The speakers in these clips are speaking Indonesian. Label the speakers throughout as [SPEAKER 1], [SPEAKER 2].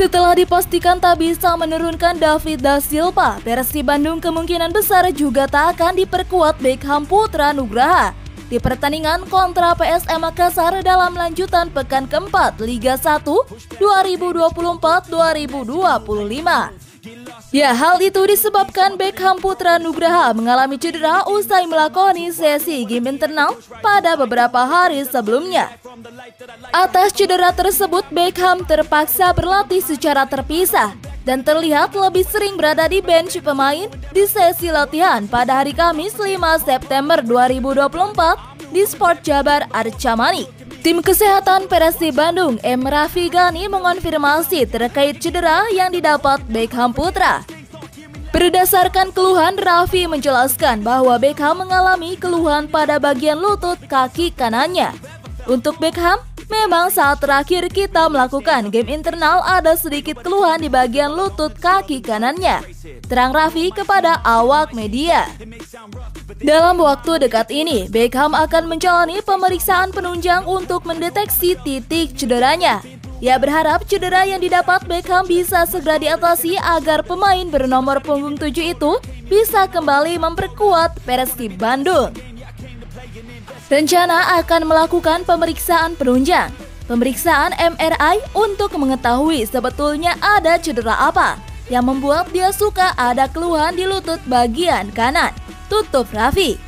[SPEAKER 1] Setelah dipastikan tak bisa menurunkan David da Silva, Persib Bandung kemungkinan besar juga tak akan diperkuat Beckham Putra Nugraha di pertandingan kontra PSM Makassar dalam lanjutan pekan keempat Liga 1 2024-2025. Ya, hal itu disebabkan Beckham Putra Nugraha mengalami cedera usai melakoni sesi game internal pada beberapa hari sebelumnya. Atas cedera tersebut, Beckham terpaksa berlatih secara terpisah dan terlihat lebih sering berada di bench pemain di sesi latihan pada hari Kamis 5 September 2024 di Sport Jabar Arca Mani. Tim kesehatan Persib Bandung, M. Raffi Ghani, mengonfirmasi terkait cedera yang didapat Beckham Putra. Berdasarkan keluhan, Raffi menjelaskan bahwa Beckham mengalami keluhan pada bagian lutut kaki kanannya. Untuk Beckham, memang saat terakhir kita melakukan game internal ada sedikit keluhan di bagian lutut kaki kanannya, terang Raffi kepada awak media. Dalam waktu dekat ini, Beckham akan menjalani pemeriksaan penunjang untuk mendeteksi titik cederanya. Ia berharap cedera yang didapat Beckham bisa segera diatasi agar pemain bernomor punggung 7 itu bisa kembali memperkuat Persib Bandung. Rencana akan melakukan pemeriksaan penunjang, pemeriksaan MRI untuk mengetahui sebetulnya ada cedera apa yang membuat dia suka ada keluhan di lutut bagian kanan, tutup Raffi.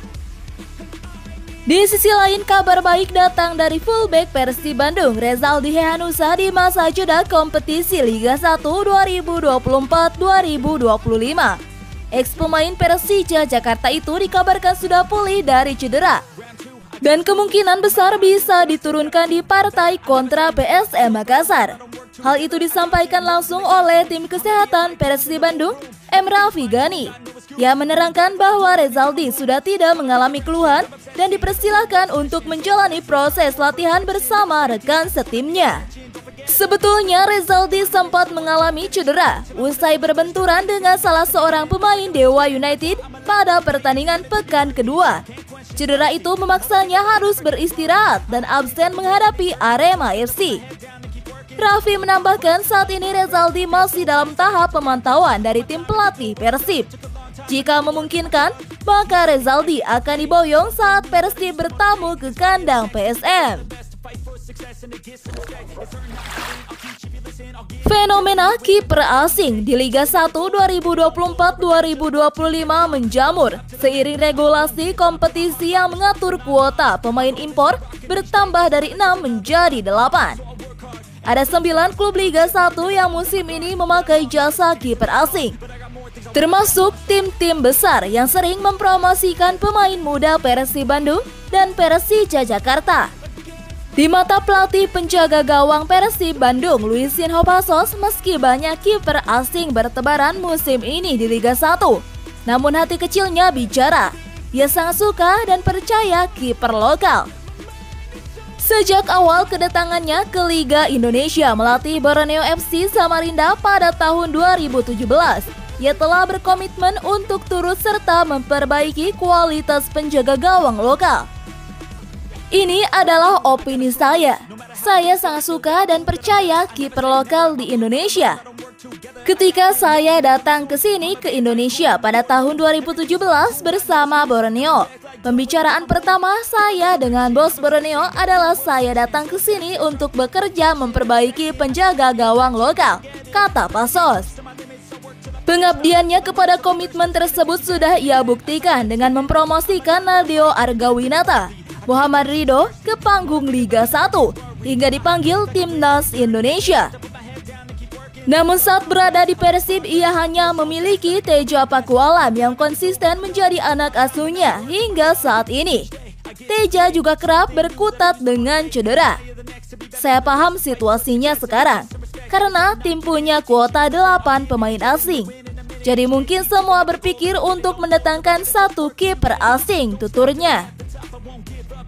[SPEAKER 1] Di sisi lain, kabar baik datang dari fullback Persib Bandung, Rezaldi Hehanusa, di masa jeda kompetisi Liga 1 2024-2025. Ex-pemain Persija Jakarta itu dikabarkan sudah pulih dari cedera dan kemungkinan besar bisa diturunkan di partai kontra PSM Makassar. Hal itu disampaikan langsung oleh tim kesehatan Persib Bandung, M. Raffi Ghani. Ia menerangkan bahwa Rezaldi sudah tidak mengalami keluhan dan dipersilahkan untuk menjalani proses latihan bersama rekan setimnya. Sebetulnya Rezaldi sempat mengalami cedera usai berbenturan dengan salah seorang pemain Dewa United pada pertandingan pekan kedua. Cedera itu memaksanya harus beristirahat dan absen menghadapi Arema FC. Raffi menambahkan saat ini Rezaldi masih dalam tahap pemantauan dari tim pelatih Persib. Jika memungkinkan, maka Rezaldi akan diboyong saat Persib bertamu ke kandang PSM. Fenomena kiper asing di Liga 1 2024-2025 menjamur seiring regulasi kompetisi yang mengatur kuota pemain impor bertambah dari 6 menjadi 8. Ada 9 klub Liga 1 yang musim ini memakai jasa kiper asing, termasuk tim-tim besar yang sering mempromosikan pemain muda Persib Bandung dan Persija Jakarta. Di mata pelatih penjaga gawang Persib Bandung, Luisin Hopasos, meski banyak kiper asing bertebaran musim ini di Liga 1, namun hati kecilnya bicara, ia sangat suka dan percaya kiper lokal. Sejak awal kedatangannya ke Liga Indonesia melatih Borneo FC Samarinda pada tahun 2017, ia telah berkomitmen untuk turut serta memperbaiki kualitas penjaga gawang lokal. Ini adalah opini saya. Saya sangat suka dan percaya kiper lokal di Indonesia. Ketika saya datang ke sini ke Indonesia pada tahun 2017 bersama Borneo, pembicaraan pertama saya dengan bos Borneo adalah saya datang ke sini untuk bekerja memperbaiki penjaga gawang lokal, kata Pasos. Pengabdiannya kepada komitmen tersebut sudah ia buktikan dengan mempromosikan Nadeo Argawinata, Muhammad Ridho ke panggung Liga 1 hingga dipanggil Timnas Indonesia. Namun saat berada di Persib, ia hanya memiliki Tejo Pakualam yang konsisten menjadi anak asuhnya hingga saat ini. Teja juga kerap berkutat dengan cedera. Saya paham situasinya sekarang, karena tim punya kuota 8 pemain asing. Jadi mungkin semua berpikir untuk mendatangkan satu kiper asing, tuturnya.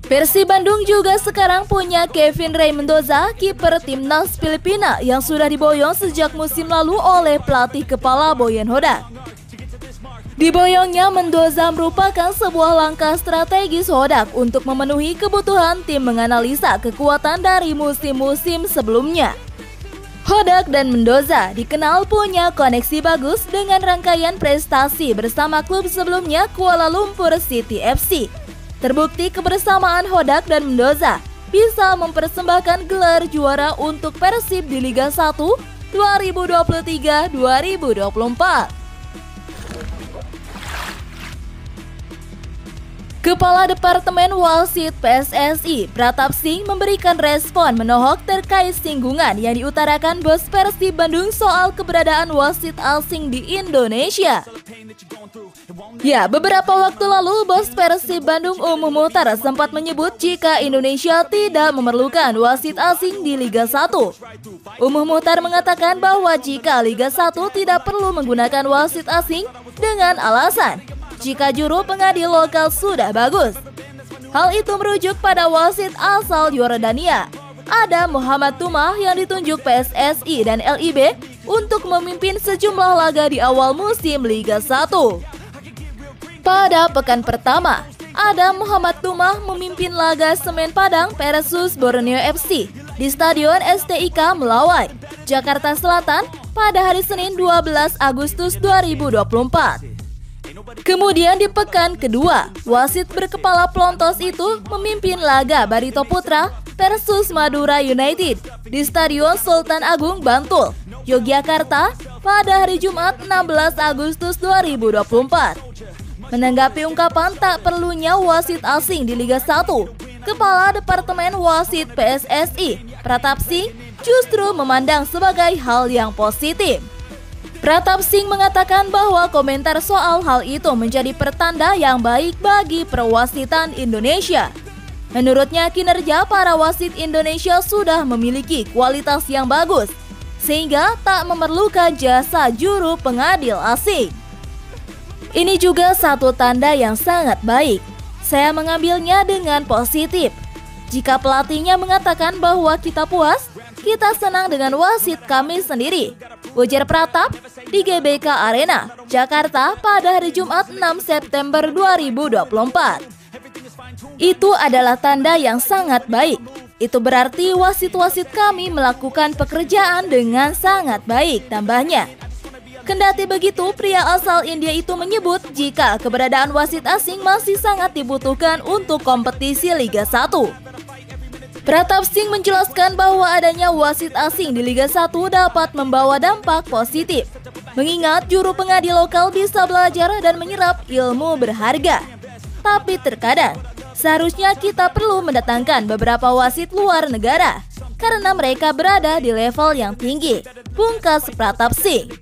[SPEAKER 1] Persib Bandung juga sekarang punya Kevin Ray Mendoza, kiper timnas Filipina yang sudah diboyong sejak musim lalu oleh pelatih kepala Boyan Hodak. Diboyongnya Mendoza merupakan sebuah langkah strategis Hodak untuk memenuhi kebutuhan tim menganalisa kekuatan dari musim-musim sebelumnya. Hodak dan Mendoza dikenal punya koneksi bagus dengan rangkaian prestasi bersama klub sebelumnya Kuala Lumpur City FC. Terbukti kebersamaan Hodak dan Mendoza bisa mempersembahkan gelar juara untuk Persib di Liga 1 2023-2024. Kepala Departemen Wasit PSSI, Pratap Singh memberikan respon menohok terkait singgungan yang diutarakan bos Persib Bandung soal keberadaan wasit asing di Indonesia. Ya, beberapa waktu lalu bos Persib Bandung Muhtar sempat menyebut jika Indonesia tidak memerlukan wasit asing di Liga 1. Muhtar mengatakan bahwa jika Liga 1 tidak perlu menggunakan wasit asing dengan alasan jika juru pengadil lokal sudah bagus. Hal itu merujuk pada wasit asal Yordania, Adam Muhammad Tumah, yang ditunjuk PSSI dan LIB untuk memimpin sejumlah laga di awal musim Liga 1. Pada pekan pertama, Adam Muhammad Tumah memimpin laga Semen Padang versus Borneo FC di Stadion STIK Melawai, Jakarta Selatan pada hari Senin 12 Agustus 2024. Kemudian di pekan kedua, wasit berkepala pelontos itu memimpin laga Barito Putra versus Madura United di Stadion Sultan Agung Bantul, Yogyakarta pada hari Jumat 16 Agustus 2024. Menanggapi ungkapan tak perlunya wasit asing di Liga 1, Kepala Departemen Wasit PSSI, Pratap Singh, justru memandang sebagai hal yang positif. Pratap Singh mengatakan bahwa komentar soal hal itu menjadi pertanda yang baik bagi perwasitan Indonesia. Menurutnya, kinerja para wasit Indonesia sudah memiliki kualitas yang bagus, sehingga tak memerlukan jasa juru pengadil asing. Ini juga satu tanda yang sangat baik. Saya mengambilnya dengan positif. Jika pelatihnya mengatakan bahwa kita puas, kita senang dengan wasit kami sendiri, ujar Pratap di GBK Arena, Jakarta pada hari Jumat 6 September 2024. Itu adalah tanda yang sangat baik. Itu berarti wasit-wasit kami melakukan pekerjaan dengan sangat baik, tambahnya. Kendati begitu, pria asal India itu menyebut jika keberadaan wasit asing masih sangat dibutuhkan untuk kompetisi Liga 1. Pratap Singh menjelaskan bahwa adanya wasit asing di Liga 1 dapat membawa dampak positif, mengingat juru pengadil lokal bisa belajar dan menyerap ilmu berharga. Tapi terkadang, seharusnya kita perlu mendatangkan beberapa wasit luar negara, karena mereka berada di level yang tinggi, pungkas Pratap Singh.